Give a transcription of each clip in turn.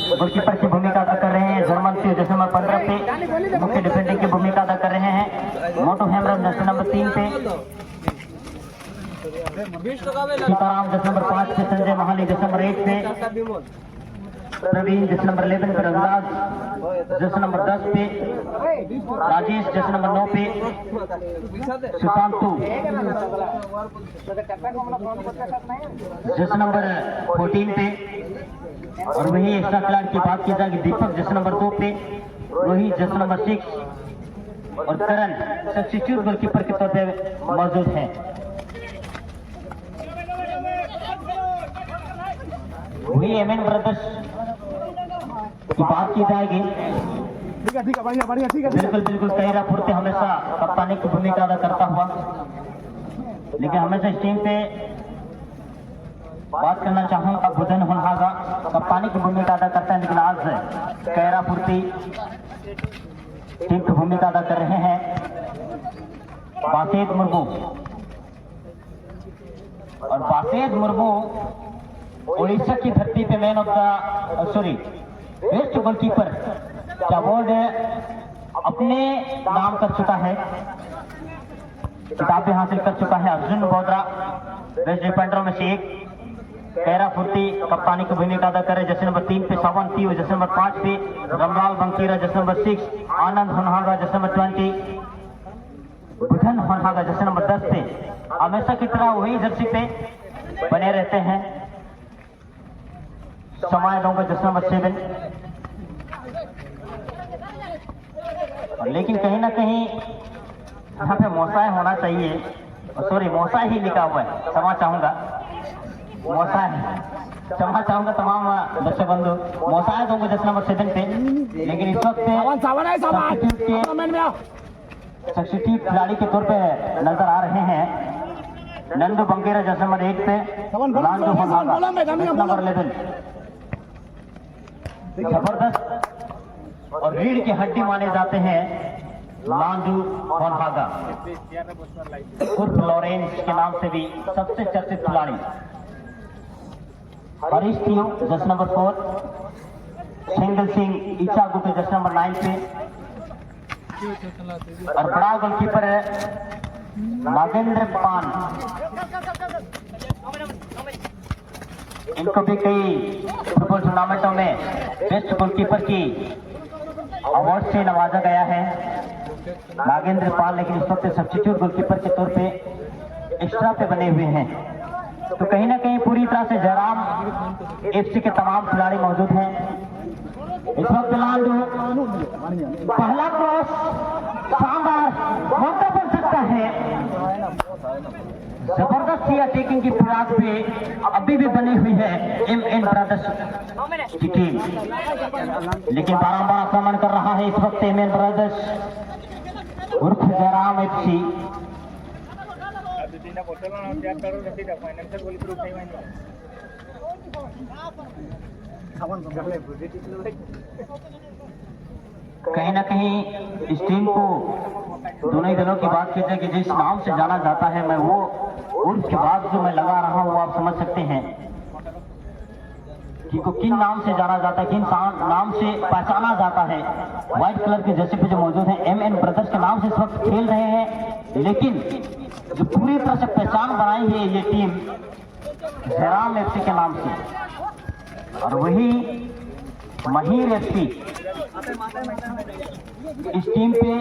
Goalkeeper की भूमिका अदा कर रहे हैं। जर्मन से जर्सी नंबर 15 पे मुख्य डिफेंडिंग की भूमिका अदा कर रहे हैं। मोटू हेमरम जर्सी नंबर 3 पे, सीताराम जर्सी नंबर 5 पे, संजय महाली जर्सी नंबर 1 पे, प्रवीण जर्सी नंबर 11 पे, रविराज जर्सी नंबर 10 पे, राजेश जर्सी नंबर 9 पे, सुशांतु जर्सी नंबर 14 पे, और वही एक्स्ट्रा खिलाड़ी की बात की जाएगी दीपक जर्सी नंबर 2 पे, रोहित जर्सी नंबर 6 और करण सब्स्टिट्यूट गोलकीपर के तौर पे मौजूद है। वही एमएन ब्रदर्स की बात की जाएगी। ठीक है बढ़िया ठीक है। बिल्कुल बिल्कुल कैरा फुर्ती हमेशा कप्तानी की भूमिका अदा करता हुआ, लेकिन हमेशा इस टीम पे बात करना चाहूंगा बुधन हुनहागा कप्तानी की भूमिका अदा करता है, लेकिन आज कैरा फुर्ती टीम की भूमिका अदा कर रहे हैं। बासेद मुर्मू, और बासेद मुर्मू उड़ीसा की धरती पे man of the best goalkeeper का अवार्ड अपने नाम कर चुका है, किताबें हासिल कर चुका है। अर्जुन बोद्रा बेस्ट डिफेंडरों में से एक। कैरा फुर्ती कप्तानी की भूमिका अदा कर रहे जैसे नंबर 3 पे सावन तीव, जैसे नंबर 5 पे रमलाल बंकीरा, जैसे नंबर 6 आनंद हुनहागा, जैसे नंबर 20 बुधन हुनहागा, जैसे नंबर 10 पे हमेशा की तरह वही जर्सी पे बने रहते हैं। समय दूंगा जैसे नंबर 7, लेकिन कहीं ना कहीं यहाँ पे मोसाय होना चाहिए, मोसाय ही लिखा हुआ है, क्षमा चाहूंगा मोसाय, क्षमा चाहूंगा तमाम दर्शक बंधु, मोसाय दूंगा जैसे नंबर 7 पे, लेकिन इस वक्त सब्स्टिट्यूट खिलाड़ी के तौर पे नजर आ रहे हैं नंदू बंकेरा जैसे नंबर 8 पे, लांडू हुनहागा नंबर 11। जबरदस्त और रीढ़ की हड्डी माने जाते हैं लांडू हुनहागा उर्फ लॉरेंस के नाम से भी सबसे चर्चित खिलाड़ी। हरीश तीव जैसे नंबर 4, सिंगल सिंह ईचा गुटे जैसे नंबर 9 पे, और बड़ा गोलकीपर है नागेंद्र पान। इनको भी कई फुटबॉल टूर्नामेंटों में बेस्ट गोलकीपर की अवार्ड से नवाजा गया है नागेंद्र पाल, लेकिन इस वक्त सब्स्टिट्यूट गोलकीपर के तौर पे एक्स्ट्रा पे बने हुए हैं। तो कहीं ना कहीं पूरी तरह से जयराम एफसी के तमाम खिलाड़ी मौजूद हैं। इस वक्त लालू पहला क्रॉस शानदार मौका बन सकता है। जबरदस्त अटैकिंग की फिराक पे अभी भी बनी हुई है एमएन ब्रदर्स की टीम, लेकिन बारंबार आक्रमण कर रहा है इस वक्त एमएन ब्रदर्स उर्फ जयराम एफसी। कहीं ना कहीं इस टीम को दोनों ही दलों की बात की जाए कि जिस नाम से जाना जाता है, मैं वो उर्फ के बाद जो मैं लगा रहा हूँ वो आप समझ सकते हैं कि को किन नाम से जाना जाता है, किन नाम से पहचाना जाता है। व्हाइट कलर के जर्सी पे जो मौजूद हैं एमएन ब्रदर्स के नाम से इस वक्त खेल रहे हैं, लेकिन जो पूरी तरह से पहचान बनाई है ये टीम जयराम एफसी के नाम से, और वही महीर एफसी इस टीम पे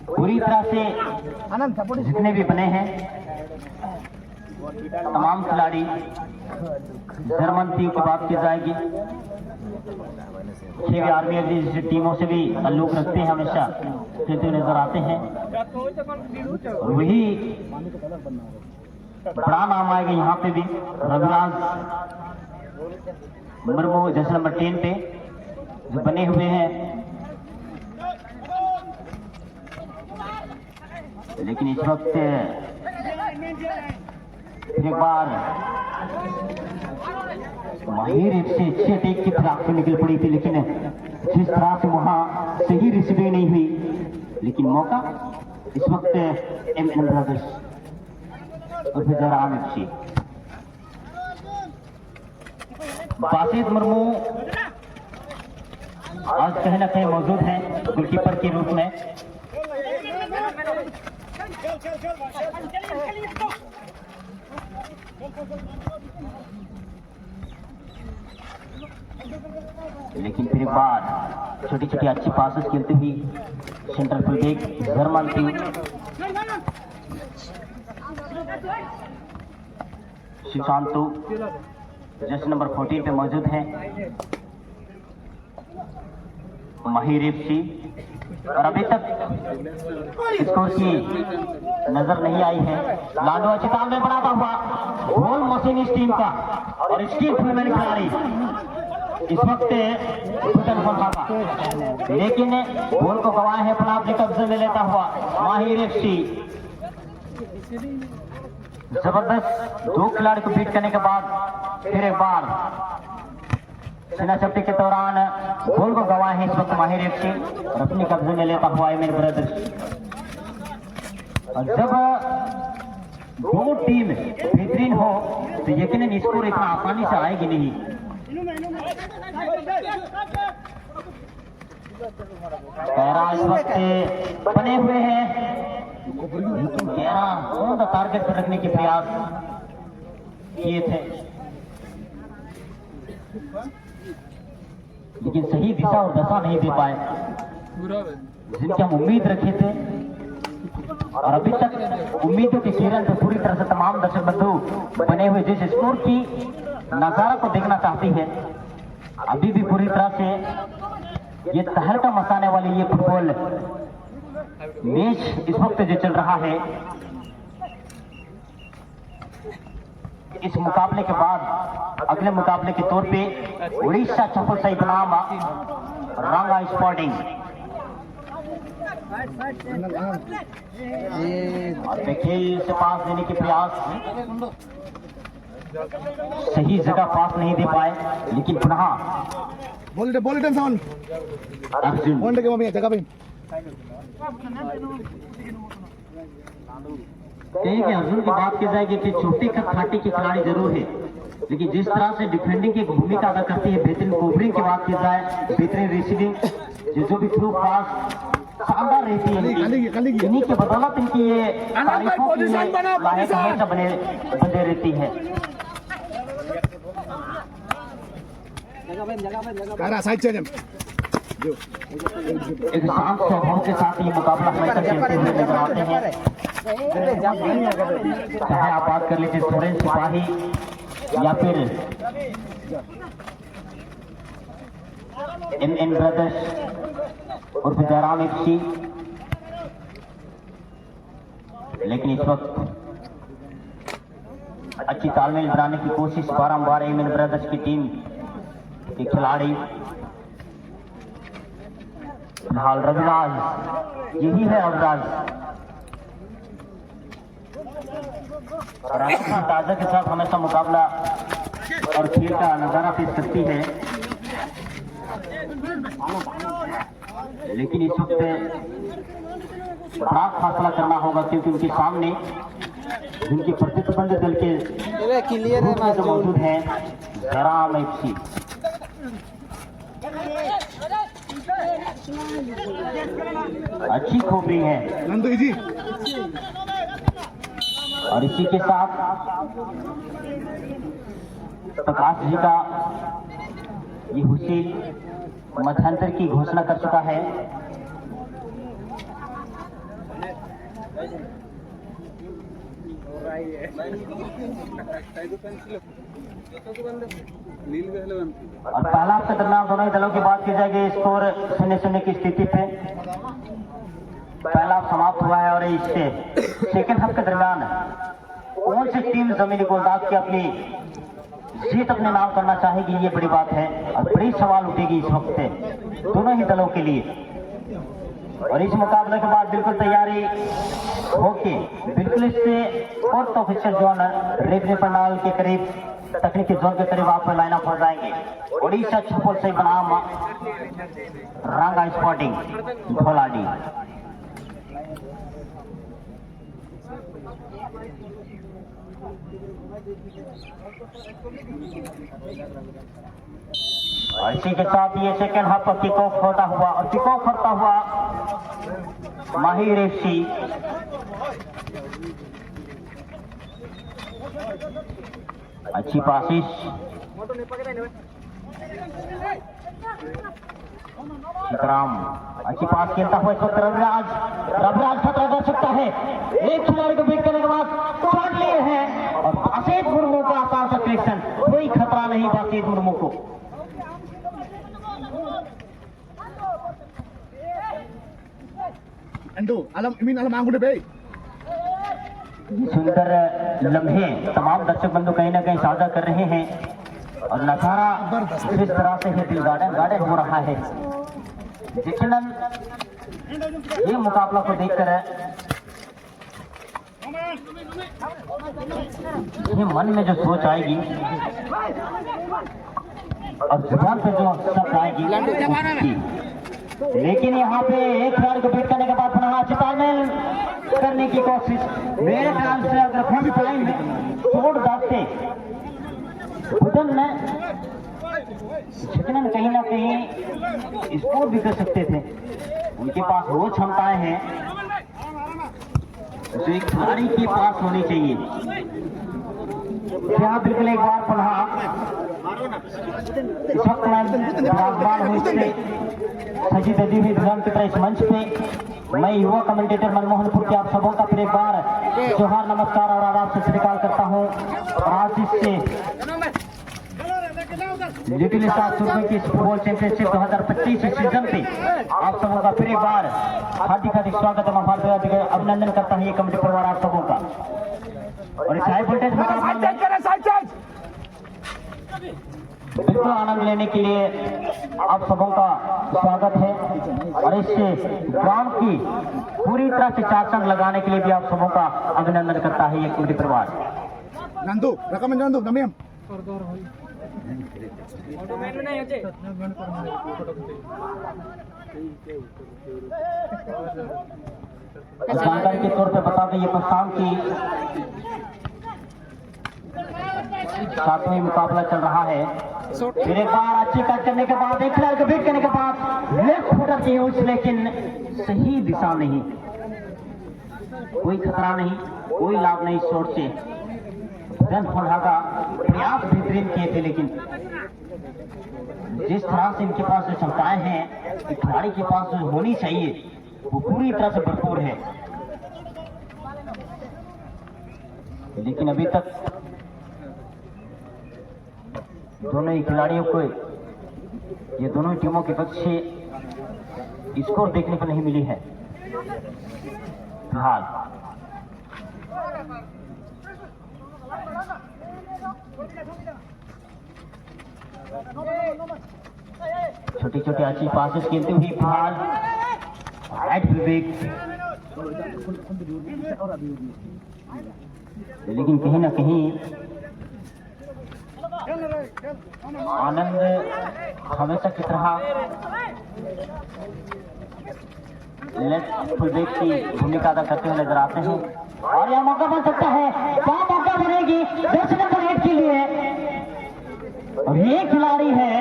पूरी तरह से जितने भी बने हैं तमाम खिलाड़ी जर्मन टीम की बात की जाएगी, छह आर्मी जैसी टीमों से भी ताल्लुक रखते हैं, हमेशा खेलते हुए नजर आते हैं। और वही बड़ा नाम आएगा यहाँ पे भी रविराज मुर्मू जैसे नंबर 10 पे जो बने हुए हैं, लेकिन इस वक्त एक बार माहिर से अच्छे अटैक की फिराक में निकल पड़ी थी, लेकिन जिस तरह से वहां सही रिसीविंग नहीं हुई, लेकिन मौका इस वक्त एमएन ब्रदर्स और जयराम एफसी। बासित मुर्मू आज कहीं ना कहीं मौजूद हैं गोलकीपर के रूप में। लेकिन फिर एक बार छोटी छोटी अच्छी पासेस खेलती हुई सेंट्रल फुलबैक जर्मन सुशांतु जर्सी नंबर 14 पे मौजूद हैं। माहिर एफसी और अभी तक स्कोर की नजर नहीं आई है। लाडो चिताल में बनाता हुआ गोल मशीन इस टीम का और स्किलफुल मैन खिलाड़ी इस वक्त था, लेकिन गोल को गवाए हैं अपना अपने कब्जे में लेता हुआ माहिर एफसी। जबरदस्त 2 खिलाड़ी को बीट करने के बाद फिर एक बार सेना चपटी के दौरान गोल को गवाए हैं इस वक्त माहिर एफसी और अपने कब्जे में लेता हुआ एमएन ब्रदर्स। और जब दोनों टीम बेहतरीन हो तो यकीनन स्कोर इतना आसानी से आएगी नहीं। गहरा इस वक्त बने हुए हैं, लेकिन गहरा ऑन द टारगेट पर रखने के प्रयास किए थे, लेकिन सही दिशा और दशा नहीं दे पाए जिनकी हम उम्मीद रखे थे। और अभी तक उम्मीदों की किरण पे पूरी तरह से तमाम दर्शक बंधु बने हुए जिस स्कोर की नजारा को देखना चाहती है, अभी भी पूरी तरह से ये तहलका मचाने वाली ये फुटबॉल मैच इस वक्त जो चल रहा है, इस मुकाबले के बाद अगले मुकाबले के तौर पे उड़ीसा छपुल सही बनाम रंगा स्पोर्टिंग। और देखिए इसे पास देने के प्रयास सही जगह पास नहीं दे पाए, लेकिन पुनः बोल टेंशन फोन लेके मम्मी जगह पे कहीं कि अर्जुन की बात की जाएगी कि छोटे खाटी के खिलाड़ी जरूर है, लेकिन जिस तरह से डिफेंडिंग की भूमिका अदा करती है, बेहतरीन कोवरिंग की बात की जाए, बेहतरीन रिसीविंग जो भी थ्रू पास शानदार रहती है, इन्हीं की बदौलत इनकी ये तारीफों की लायक हमेशा बने रहती है। साइड चेंज एक शांत स्वभाव के साथ ये मुकाबला हमेशा खेलते हुए नजर आते हैं। चाहे आप बात कर लीजिए सुरेंद्र सिपाही या फिर एमएन ब्रदर्स और जयराम एफसी, लेकिन इस वक्त अच्छी तालमेल बनाने की कोशिश बारंबार एमएन ब्रदर्स की टीम के खिलाड़ी। फिलहाल रविराज यही है अवराज और अंदाजा के साथ हमेशा मुकाबला और खेल का नजारा पेश करती है, लेकिन इस वक्त बड़ा फासला करना होगा क्योंकि उनके सामने जिनके प्रतिस्पर्धी दल के जो मौजूद हैं जयराम एफसी। अच्छी खोपड़ी है नंदू जी, और इसी के साथ प्रकाश जी का ये हुसैन मध्यांतर की घोषणा कर चुका है। और पहला हफ्ते दरमियान दोनों ही दलों की बात की जाएगी, स्कोर 0-0 की स्थिति पे पहला समाप्त हुआ है। और इससे सेकेंड हाफ के दरमियान कौन सी टीम जमीनी गोलंदाज की अपनी जीत अपने नाम करना चाहेगी, ये बड़ी बात है और बड़ी सवाल उठेगी इस वक्त से दोनों ही दलों के लिए। और इस मुकाबले के बाद बिल्कुल तैयारी होके बिल्कुल इससे fourth official zone referee pandal के करीब तकनीकी जोन के करीब आप लाइन अप हो जाएंगे। उड़ीसा छपुल से बनाम रंगा स्पोर्टिंग धोलाडी। और इसी के साथ ये सेकेंड हाफ का किक ऑफ होता हुआ और किक ऑफ करता हुआ माहिर एफसी। अच्छी पासिस, सीताराम अच्छी पास खेलता हुआ इस वक्त रविराज खतरा कर सकता है। एक खिलाड़ी को बीट करने के बाद काट लिए हैं और बासित मुर्मू का आसान सा कलेक्शन, कोई खतरा नहीं बासित मुर्मू को। alam anggun deh, सुंदर लम्हे तमाम दर्शक बंधु कहीं ना कहीं साझा कर रहे हैं और नजारा जिस तरह से है दिल गार्डन हो रहा है। यकीनन ये मुकाबला को देखकर ये मन में जो सोच आएगी और जुबान पे जो शब्द आएगी उसकी। लेकिन यहाँ पे एक खिलाड़ी को बीट करने के बाद पुनः तालमेल करने की कोशिश, मेरे ख्याल से अगर फुल टाइम में छोड़ दाते भुजन में यकीनन कहीं ना कहीं स्कोर भी कर सकते थे। उनके पास वो क्षमताएं हैं जो एक खिलाड़ी के पास होनी चाहिए। क्या बिल्कुल एक बार पुनः इस वक्त विराजमान हुई से सजी ददी हुई ध्यान की तरह इस मंच पे मैं युवा कमेंटेटर मनमोहनपुर के आप सबों का फिर एक बार जोहार, नमस्कार और आदाब से स्वीकार करता हूँ। आज इससे लिटिल स्टार सुरभि की फुटबॉल चैंपियनशिप 2025 सीजन पे आप सबों का फिर एक बार हार्दिक स्वागत है, अभिनंदन करता हूँ ये कमेटी परिवार आप सबों का। और इस हाई वोल्टेज मुकाबले में बिल्कुल आनंद लेने के लिए आप सबों का स्वागत है और इससे ग्राउंड की पूरी तरह से चार लगाने के लिए भी आप सबों का अभिनंदन करता है ये कमेटी परिवार। Nandu, rekaman Nandu, Damian. जानकारी के तौर पे बता दें ये प्रस्थान की सातवीं मुकाबला चल रहा है। फिर एक बार अच्छी कट करने के बाद एक खिलाड़ी को बीट करने के बाद लेफ्ट फुटर की यूज, लेकिन सही दिशा नहीं, कोई खतरा नहीं, कोई लाभ नहीं शॉट से। रन होना का प्रयास बेहतरीन किए थे, लेकिन जिस तरह से इनके पास जो क्षमताएं हैं खिलाड़ी के पास जो होनी चाहिए वो पूरी तरह से भरपूर है, लेकिन अभी तक दोनों ही खिलाड़ियों को, ये दोनों ही टीमों के पक्ष से स्कोर देखने को नहीं मिली है फिलहाल। छोटी छोटी अच्छी पासेस खेलते हुए फिलहाल राइट विवेक, लेकिन कहीं ना कहीं आनंद हमेशा की तरह लेफ्ट फुलबैक की भूमिका अदा करते हुए नजर आते हैं और यह मौका बन सकता है, क्या मौका बनेगी 10 नंबर 8 के लिए और ये खिलाड़ी है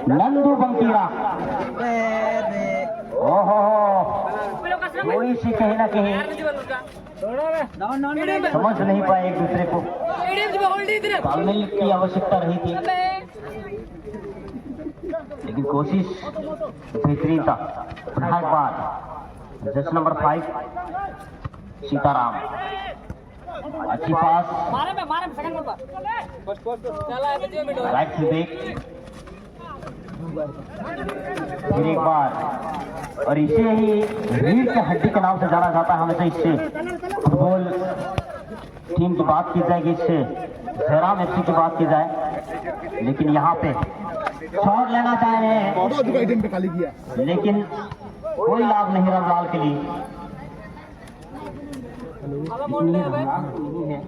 नंदू बंकीरा। ओहो, कोई सी कहीं ना कहीं समझ नहीं पाए एक दूसरे को, तालमेल की आवश्यकता रही थी, लेकिन कोशिश बेहतरीन था। एक बार जस्ट नंबर 5 सीताराम, अच्छी पास राइट विवेक, फिर एक बार, और इसे ही रीढ़ के हड्डी के नाम से जाना जाता है हमेशा। इससे फुटबॉल टीम की बात की जाएगी, इससे जयराम एफसी की बात की जाए, लेकिन यहाँ पे शॉट लेना चाह रहे हैं लेकिन कोई लाभ नहीं रमलाल के लिए। है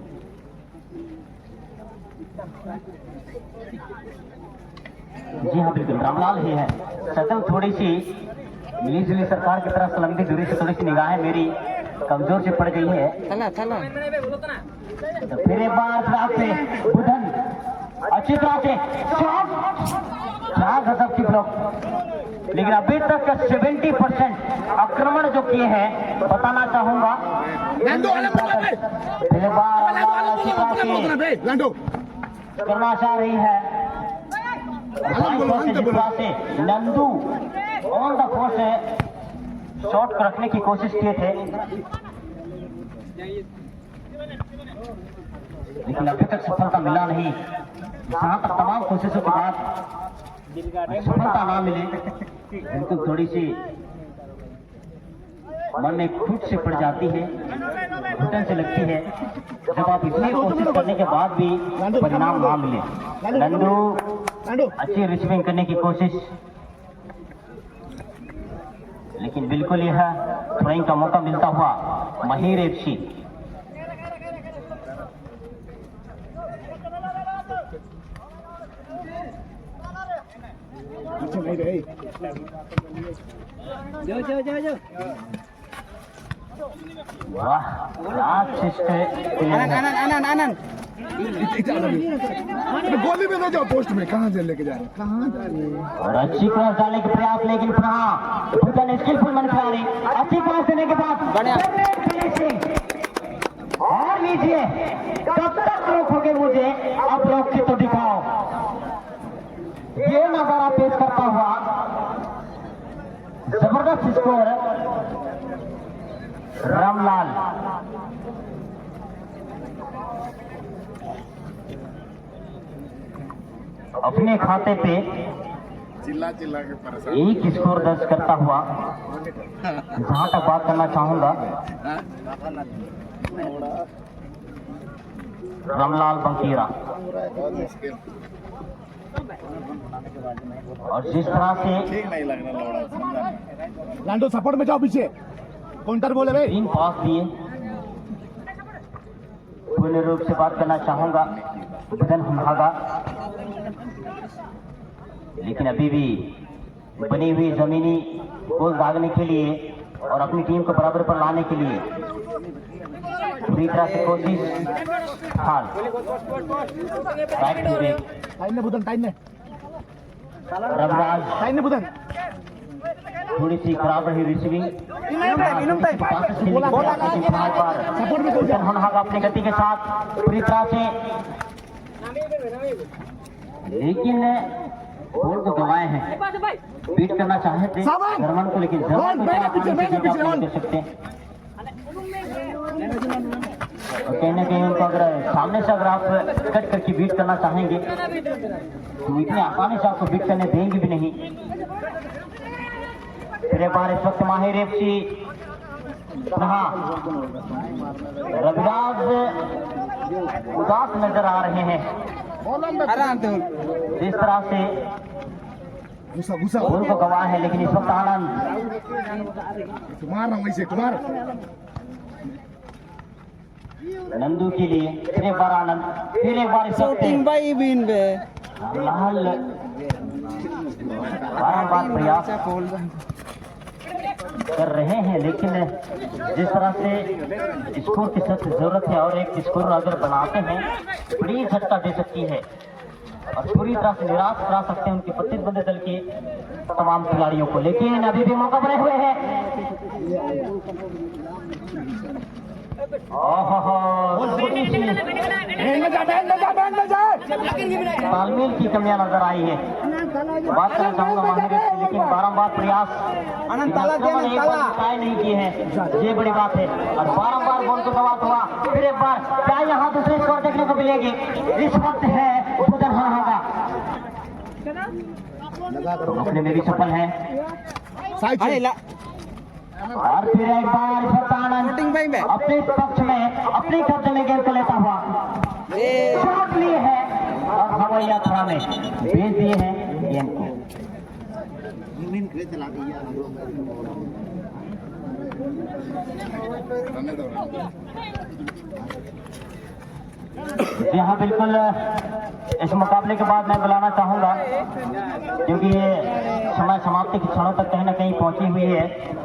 जी हाँ, बिल्कुल रामलाल ही है। सकल थोड़ी सी मिली जुली सरकार की तरफ से लंबी दूरी से थोड़ी सी निगाहें मेरी कमजोर से पड़ गई है। तो फिर एक बार ट्रैक पे बुधन अच्छी तरह से शॉट, क्या गजब की ब्लॉक। लेकिन अभी तक 70% आक्रमण जो किए हैं, बताना चाहूंगा। फिर एक बार अच्छी तरह से करना चाह रही है Nandu on the course shot को रखने की कोशिश किए थे, लेकिन अभी तक सफलता मिला नहीं। जहां तक तमाम कोशिशों के बाद सफलता ना मिले, बिल्कुल थोड़ी सी मन में खुद से पड़ जाती है, घुटन से लगती है जब आप इतनी कोशिश करने के बाद भी परिणाम ना मिले। नंदू अच्छी रिसीविंग करने की कोशिश, लेकिन बिल्कुल यह थ्रोइंग का मौका मिलता हुआ महिर एफसी। वाह, गोली में ना जाओ, पोस्ट में कहाँ से लेके जा रहे हैं, कहाँ जा रहे हैं। और अच्छी क्रॉस डालने के प्रयास, लेकिन पुनः स्किलफुल मन खिलाड़ी अच्छी क्रॉस देने के बाद फिनिशिंग। और लीजिए, कब तक रोकोगे मुझे, अब रोक के तो दिखाओ। ये नजारा पेश करता हुआ जबरदस्त स्कोर रामलाल। अपने खाते पे चिल्ला चिल्ला के परेशान एक स्कोर दर्ज करता हुआ, जहां तक बात करना चाहूंगा रामलाल बंकीरा। और जिस तरह से ठीक नहीं लगना लौड़ा, लांडो सपोर्ट में जाओ, पीछे काउंटर बोले भाई। 3 पास दिए। पूर्ण रूप से बात करना चाहूंगा बुधन हुनहागा, लेकिन अभी भी बनी हुई जमीनी गोल दागने के लिए और अपनी टीम को बराबर पर लाने के लिए पूरी तरह से कोशिश। हाल टाइम ने बुधन, टाइम ने रविराज, टाइम ने बुधन थोड़ी सी खराब रही रिसीविंग। हुनहागा अपनी गति के साथ पूरी तरह से, लेकिन गोल को गंवाए हैं। बीट करना चाहे थे जर्मन को, लेकिन जर्मन को कर सकते हैं। और कहीं ना कहीं उनको अगर सामने से अगर आप कट करके बीट करना चाहेंगे तो इतने आसानी से आपको बीट करने देंगे भी नहीं। फिर एक बार इस वक्त माहिर एफसी रविराज उदास नजर आ रहे हैं। जिस तरह से गोल को गवा है, लेकिन इस वक्त आनंद कुमार नंदू के लिए फिर एक बार आनंद, फिर एक बार इस वक्त लाल बार प्रयास कर रहे हैं, लेकिन जिस तरह से स्कोर की सख्त जरूरत है और एक स्कोर अगर बनाते हैं बड़ी झटका दे सकती है और पूरी तरह से निराश करा सकते हैं उनके प्रतिद्वंदी दल के तमाम खिलाड़ियों को। लेकिन अभी भी मौका बने हुए हैं। तालमेल की कमियां नजर आई है। बात करना चाहूंगा माहिर, लेकिन बारंबार प्रयास नहीं किए हैं, ये बड़ी बात है। और बारंबार बॉल को गवात हुआ। फिर एक बार क्या यहाँ दूसरे स्कोर देखने को मिलेगी? इस वक्त है बुधन हुनहागा, रोकने में भी सफल है। और फिर एक बार आनंद अपने पक्ष में, अपने कब्जे में गेंद को लेता हुआ शॉट लिए है और हवाई यात्रा में भेज दिए हैं गेंद को। जी हाँ, बिल्कुल। इस मुकाबले के बाद मैं बुलाना चाहूंगा, क्योंकि ये समय समाप्ति के क्षणों तक कहीं ना कहीं पहुंची हुई है।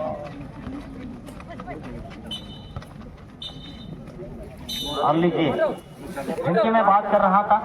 और लीजिए जिनकी मैं बात कर रहा था